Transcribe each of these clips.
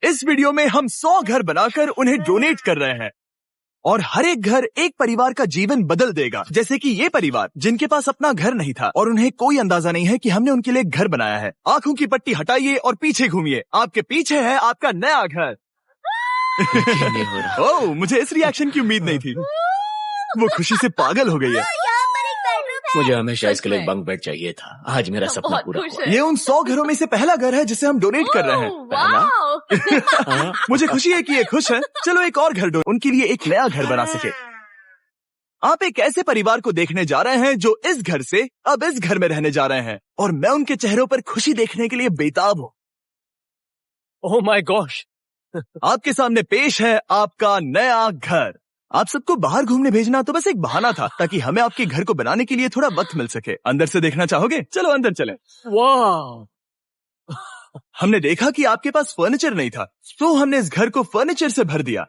इस वीडियो में हम 100 घर बनाकर उन्हें डोनेट कर रहे हैं और हर एक घर एक परिवार का जीवन बदल देगा। जैसे कि ये परिवार जिनके पास अपना घर नहीं था और उन्हें कोई अंदाजा नहीं है कि हमने उनके लिए घर बनाया है। आंखों की पट्टी हटाइए और पीछे घूमिए। आपके पीछे है आपका नया घर। ओह, मुझे इस रिएक्शन की उम्मीद नहीं थी। वो खुशी से पागल हो गई है। मुझे हमेशा इसके लिए बंक बेड चाहिए था। आज मेरा सपना पूरा हुआ। ये उन 100 घरों में से पहला घर है जिसे हम डोनेट कर रहे हैं। पहला? मुझे खुशी है कि ये खुश है। चलो एक और घर उनके लिए एक नया घर बना सके। आप एक ऐसे परिवार को देखने जा रहे हैं जो इस घर से अब इस घर में रहने जा रहे हैं और मैं उनके चेहरों पर खुशी देखने के लिए बेताब हूँ। Oh my gosh! आपके सामने पेश है आपका नया घर। आप सबको बाहर घूमने भेजना तो बस एक बहाना था ताकि हमें आपके घर को बनाने के लिए थोड़ा वक्त मिल सके। अंदर से देखना चाहोगे? चलो अंदर चलें। वाह! हमने देखा कि आपके पास फर्नीचर नहीं था, तो हमने इस घर को फर्नीचर से भर दिया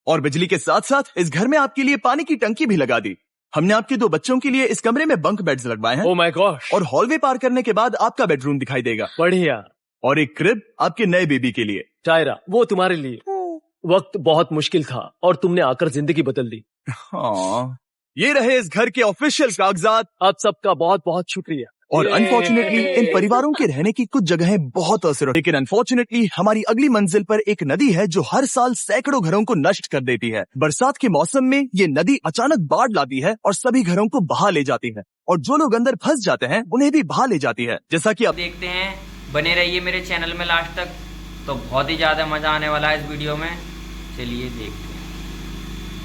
और बिजली के साथ साथ इस घर में आपके लिए पानी की टंकी भी लगा दी। हमने आपके 2 बच्चों के लिए इस कमरे में बंक बेड्स लगवाए हैं। Oh my gosh! और हॉलवे पार करने के बाद आपका बेडरूम दिखाई देगा। बढ़िया। और एक क्रिब आपके नए बेबी के लिए। टायरा, वो तुम्हारे लिए। वक्त बहुत मुश्किल था और तुमने आकर जिंदगी बदल दी। हाँ, ये रहे इस घर के ऑफिशियल कागजात। आप सबका बहुत बहुत शुक्रिया। और अनफॉर्चुनेटली इन परिवारों के रहने की कुछ जगहें बहुत असुरक्षित, लेकिन अनफॉर्चुनेटली हमारी अगली मंजिल पर एक नदी है जो हर साल सैकड़ों घरों को नष्ट कर देती है। बरसात के मौसम में ये नदी अचानक बाढ़ लाती है और सभी घरों को बहा ले जाती है और जो लोग अंदर फंस जाते हैं उन्हें भी बहा ले जाती है। जैसा कि आप देखते हैं, बने रहिए मेरे चैनल में लास्ट तक, तो बहुत ही ज्यादा मजा आने वाला है इस वीडियो में। चलिए देखते हैं।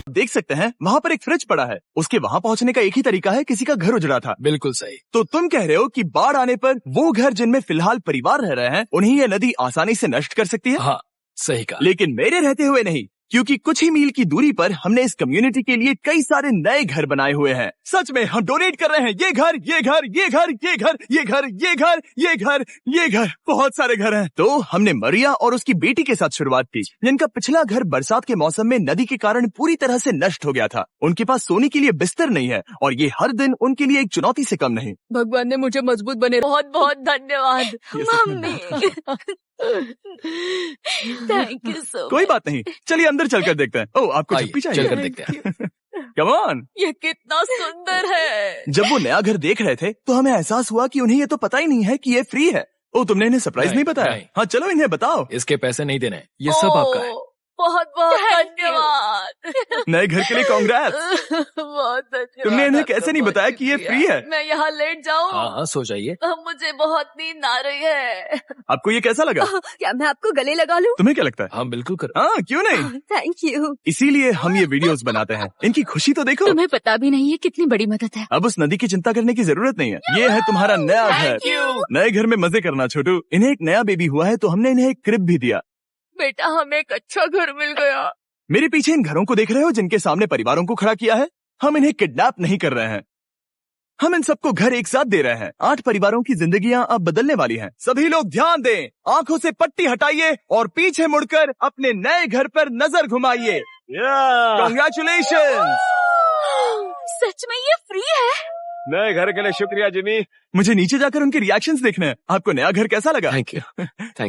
देख सकते हैं वहाँ पर एक फ्रिज पड़ा है। उसके वहाँ पहुँचने का एक ही तरीका है, किसी का घर उजड़ा था। बिल्कुल सही। तो तुम कह रहे हो कि बाढ़ आने पर वो घर जिनमें फिलहाल परिवार रह रहे हैं उन्हें ये नदी आसानी से नष्ट कर सकती है? हाँ, सही कहा। लेकिन मेरे रहते हुए नहीं, क्योंकि कुछ ही मील की दूरी पर हमने इस कम्युनिटी के लिए कई सारे नए घर बनाए हुए हैं। सच में हम डोनेट कर रहे हैं। ये घर, ये घर, ये घर, ये घर, ये घर, ये घर, ये घर, ये घर, बहुत सारे घर हैं। तो हमने मरिया और उसकी बेटी के साथ शुरुआत की, जिनका पिछला घर बरसात के मौसम में नदी के कारण पूरी तरह से नष्ट हो गया था। उनके पास सोने के लिए बिस्तर नहीं है और ये हर दिन उनके लिए एक चुनौती से कम नहीं। भगवान ने मुझे मजबूत बने। बहुत बहुत धन्यवाद मम्मी। Thank you so. कोई बात नहीं, चलिए अंदर चलकर देखते हैं। ओह, आपको झप्पी चाहिए? चलकर देखते हैं। Come on. ये कितना सुंदर है। जब वो नया घर देख रहे थे तो हमें एहसास हुआ कि उन्हें ये तो पता ही नहीं है कि ये फ्री है। ओ, तुमने इन्हें सरप्राइज नहीं बताया? हाँ, चलो इन्हें बताओ। इसके पैसे नहीं देने, ये सब आपका है। बहुत बहुत धन्यवाद। नए घर के लिए कांग्रेट्स। बहुत धन्यवाद। तुमने इन्हें कैसे नहीं बताया कि ये फ्री है? मैं यहाँ लेट जाऊँ? हाँ, सो जाइए। मुझे बहुत नींद आ रही है। आपको ये कैसा लगा? क्या मैं आपको गले लगा लूं? तुम्हें क्या लगता है? हाँ, बिल्कुल करो। हाँ, क्यों नहीं? Thank you. इसीलिए हम ये वीडियोस बनाते हैं। इनकी खुशी तो देखो। तुम्हें पता भी नहीं है कितनी बड़ी मदद है। अब उस नदी की चिंता करने की जरूरत नहीं है। ये है तुम्हारा नया घर। नए घर में मजे करना छोटू। इन्हें एक नया बेबी हुआ है तो हमने इन्हें एक क्रिब भी दिया। बेटा, हमें एक अच्छा घर मिल गया। मेरे पीछे इन घरों को देख रहे हो जिनके सामने परिवारों को खड़ा किया है? हम इन्हें किडनैप नहीं कर रहे हैं, हम इन सबको घर एक साथ दे रहे हैं। 8 परिवारों की जिंदगियां अब बदलने वाली हैं। सभी लोग ध्यान दें, आंखों से पट्टी हटाइए और पीछे मुड़कर अपने नए घर पर नजर घुमाइए। कांग्रेचुलेशन। सच में ये फ्री है? नए घर के लिए शुक्रिया जिमी। मुझे नीचे जाकर उनके रिएक्शंस देखने हैं। आपको नया घर कैसा लगा? Thank you.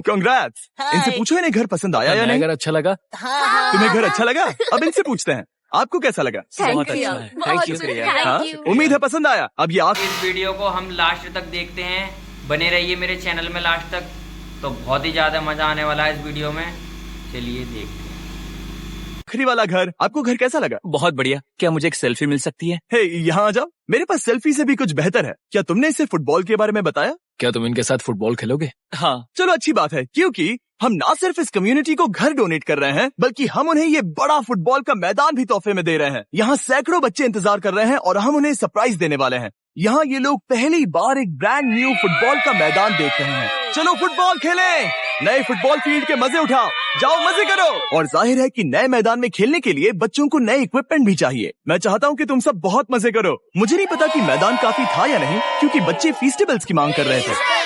कांग्रेट्स। इनसे पूछो इन्हें घर पसंद आया या नहीं? घर अच्छा लगा? तुम्हें घर अच्छा लगा? अब इनसे पूछते हैं, आपको कैसा लगा? बहुत अच्छा है। Thank you. हाँ, उम्मीद है पसंद आया। अब ये आप इस वीडियो को हम लास्ट तक देखते हैं, बने रहिए मेरे चैनल में लास्ट तक, तो बहुत ही ज्यादा मजा आने वाला है इस वीडियो में। चलिए देखते हैं। आखिरी वाला घर, आपको घर कैसा लगा? बहुत बढ़िया। क्या मुझे एक सेल्फी मिल सकती है? हे, यहाँ आ जाओ। मेरे पास सेल्फी से भी कुछ बेहतर है। क्या तुमने इसे फुटबॉल के बारे में बताया? क्या तुम इनके साथ फुटबॉल खेलोगे? हाँ, चलो अच्छी बात है, क्योंकि हम ना सिर्फ इस कम्युनिटी को घर डोनेट कर रहे हैं, बल्कि हम उन्हें ये बड़ा फुटबॉल का मैदान भी तोहफे में दे रहे हैं। यहाँ सैकड़ों बच्चे इंतजार कर रहे हैं और हम उन्हें सरप्राइज देने वाले हैं। यहाँ ये लोग पहली बार एक ब्रांड न्यू फुटबॉल का मैदान देख रहे हैं। चलो फुटबॉल खेलें, नए फुटबॉल फील्ड के मजे उठाओ, जाओ मजे करो। और जाहिर है कि नए मैदान में खेलने के लिए बच्चों को नए इक्विपमेंट भी चाहिए। मैं चाहता हूँ कि तुम सब बहुत मजे करो। मुझे नहीं पता कि मैदान काफी था या नहीं, क्योंकि बच्चे फीस्टेबल्स की मांग कर रहे थे।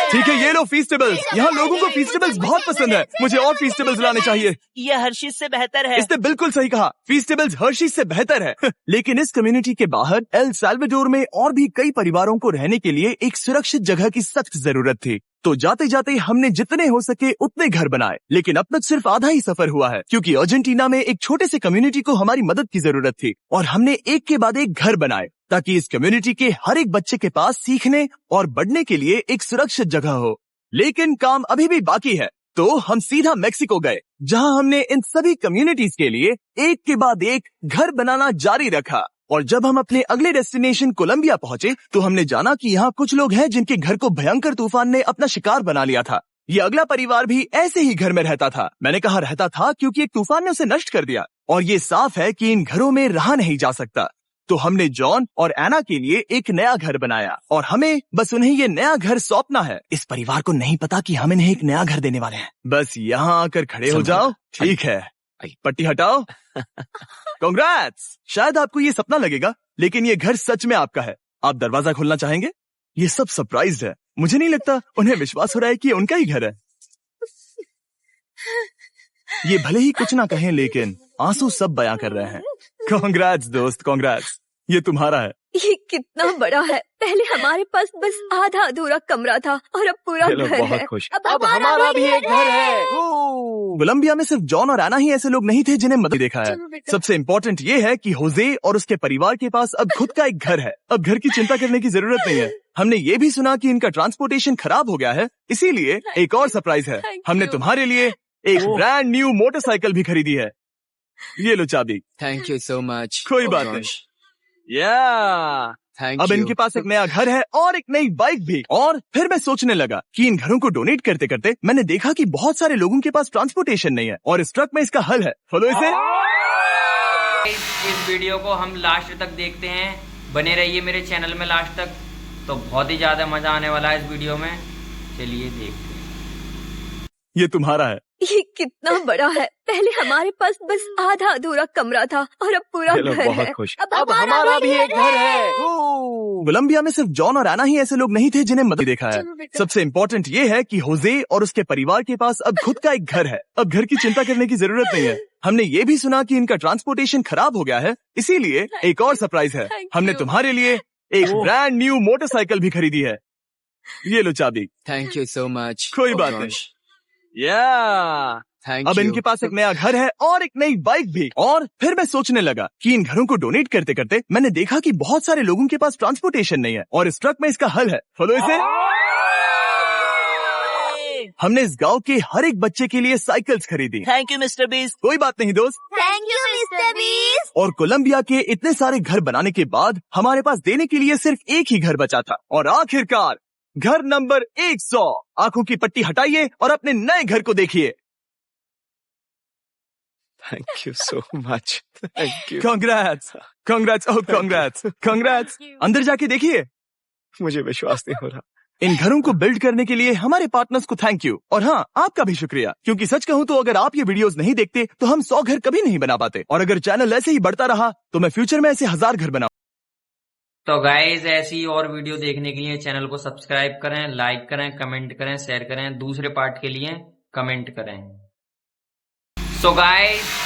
ठीक है, ये लो फीस्टेबल्स। यहाँ लोगों को फीस्टेबल्स बहुत पसंद है। मुझे और फीस्टेबल्स लाने चाहिए। ये हर्शीज से बेहतर है। इसने बिल्कुल सही कहा, फीस्टेबल्स हर्शीज से बेहतर है। लेकिन इस कम्युनिटी के बाहर एल साल्वाडोर में और भी कई परिवारों को रहने के लिए एक सुरक्षित जगह की सख्त जरूरत थी। तो जाते जाते हमने जितने हो सके उतने घर बनाए, लेकिन अब तक सिर्फ आधा ही सफर हुआ है, क्योंकि अर्जेंटीना में एक छोटे से कम्युनिटी को हमारी मदद की जरूरत थी और हमने एक के बाद एक घर बनाए ताकि इस कम्युनिटी के हर एक बच्चे के पास सीखने और बढ़ने के लिए एक सुरक्षित जगह हो। लेकिन काम अभी भी बाकी है, तो हम सीधा मेक्सिको गए, जहां हमने इन सभी कम्युनिटीज के लिए एक के बाद एक घर बनाना जारी रखा। और जब हम अपने अगले डेस्टिनेशन कोलंबिया पहुंचे तो हमने जाना कि यहाँ कुछ लोग हैं जिनके घर को भयंकर तूफान ने अपना शिकार बना लिया था। ये अगला परिवार भी ऐसे ही घर में रहता था। मैंने कहा रहता था क्योंकि एक तूफान ने उसे नष्ट कर दिया और ये साफ है कि इन घरों में रहा नहीं जा सकता। तो हमने जॉन और एना के लिए एक नया घर बनाया और हमें बस उन्हें ये नया घर सौंपना है। इस परिवार को नहीं पता कि हम इन्हें एक नया घर देने वाले हैं। बस यहाँ आकर खड़े हो जाओ। ठीक है, पट्टी हटाओ। कांग्रेट्स। शायद आपको ये सपना लगेगा, लेकिन ये घर सच में आपका है। आप दरवाजा खोलना चाहेंगे? ये सब सरप्राइज है। मुझे नहीं लगता उन्हें विश्वास हो रहा है कि ये उनका ही घर है। ये भले ही कुछ ना कहें, लेकिन आंसू सब बयां कर रहे हैं। कांग्रेट्स दोस्त, कांग्रेट्स। ये तुम्हारा है। ये कितना बड़ा है। पहले हमारे पास बस आधा अधूरा कमरा था और अब पूरा घर है। बहुत खुश। अब हमारा भी एक घर है। कोलंबिया में सिर्फ जॉन और एना ही ऐसे लोग नहीं थे जिन्हें मदद देखा है। सबसे इम्पोर्टेंट ये है कि होजे और उसके परिवार के पास अब खुद का एक घर है। अब घर की चिंता करने की जरूरत नहीं है। हमने ये भी सुना कि इनका ट्रांसपोर्टेशन खराब हो गया है, इसीलिए एक और सरप्राइज है। हमने तुम्हारे लिए एक ब्रांड न्यू मोटरसाइकिल भी खरीदी है। ये लो चाबी। Thank you so much. कोई बात नहीं। थैंक अब यू। इनके पास एक नया घर है और एक नई बाइक भी। और फिर मैं सोचने लगा कि इन घरों को डोनेट करते करते मैंने देखा कि बहुत सारे लोगों के पास ट्रांसपोर्टेशन नहीं है और इस ट्रक में इसका हल है। फॉलो इसे। इस वीडियो को हम लास्ट तक देखते हैं, बने रहिए मेरे चैनल में लास्ट तक, तो बहुत ही ज्यादा मजा आने वाला है इस वीडियो में। चलिए देखते हैं। ये तुम्हारा है। ये कितना बड़ा है। पहले हमारे पास बस आधा अधूरा कमरा था और अब पूरा घर है। बहुत खुश। अब हमारा भी एक घर है। कोलंबिया में सिर्फ जॉन और एना ही ऐसे लोग नहीं थे जिन्हें मदद देखा है। सबसे इम्पोर्टेंट ये है कि होजे और उसके परिवार के पास अब खुद का एक घर है। अब घर की चिंता करने की जरूरत नहीं है। हमने ये भी सुना कि इनका ट्रांसपोर्टेशन खराब हो गया है, इसीलिए एक और सरप्राइज है। हमने तुम्हारे लिए एक ब्रांड न्यू मोटरसाइकिल भी खरीदी है। ये लो चाबी। Thank you so much. कोई बात नहीं। थैंक अब यू। इनके पास एक नया घर है और एक नई बाइक भी। और फिर मैं सोचने लगा कि इन घरों को डोनेट करते करते मैंने देखा कि बहुत सारे लोगों के पास ट्रांसपोर्टेशन नहीं है और इस ट्रक में इसका हल है। फॉलो इसे। हमने इस गांव के हर एक बच्चे के लिए साइकिल्स खरीदी। Thank you mister beast. कोई बात नहीं दोस्त। Thank you mister beast. और कोलंबिया के इतने सारे घर बनाने के बाद हमारे पास देने के लिए सिर्फ एक ही घर बचा था। और आखिरकार घर नंबर 100। आंखों की पट्टी हटाइए और अपने नए घर को देखिए। Thank you so much. Thank you. Congrats, congrats, oh congrats, congrats. अंदर जाके देखिए। मुझे विश्वास नहीं हो रहा। इन घरों को बिल्ड करने के लिए हमारे पार्टनर्स को थैंक यू। और हाँ, आपका भी शुक्रिया, क्योंकि सच कहूँ तो अगर आप ये वीडियोस नहीं देखते तो हम 100 घर कभी नहीं बना पाते। और अगर चैनल ऐसे ही बढ़ता रहा तो मैं फ्यूचर में ऐसे 1000 घर बनाऊं। तो गाइज ऐसी और वीडियो देखने के लिए चैनल को सब्सक्राइब करें, लाइक करें, कमेंट करें, शेयर करें। दूसरे पार्ट के लिए कमेंट करें। So guys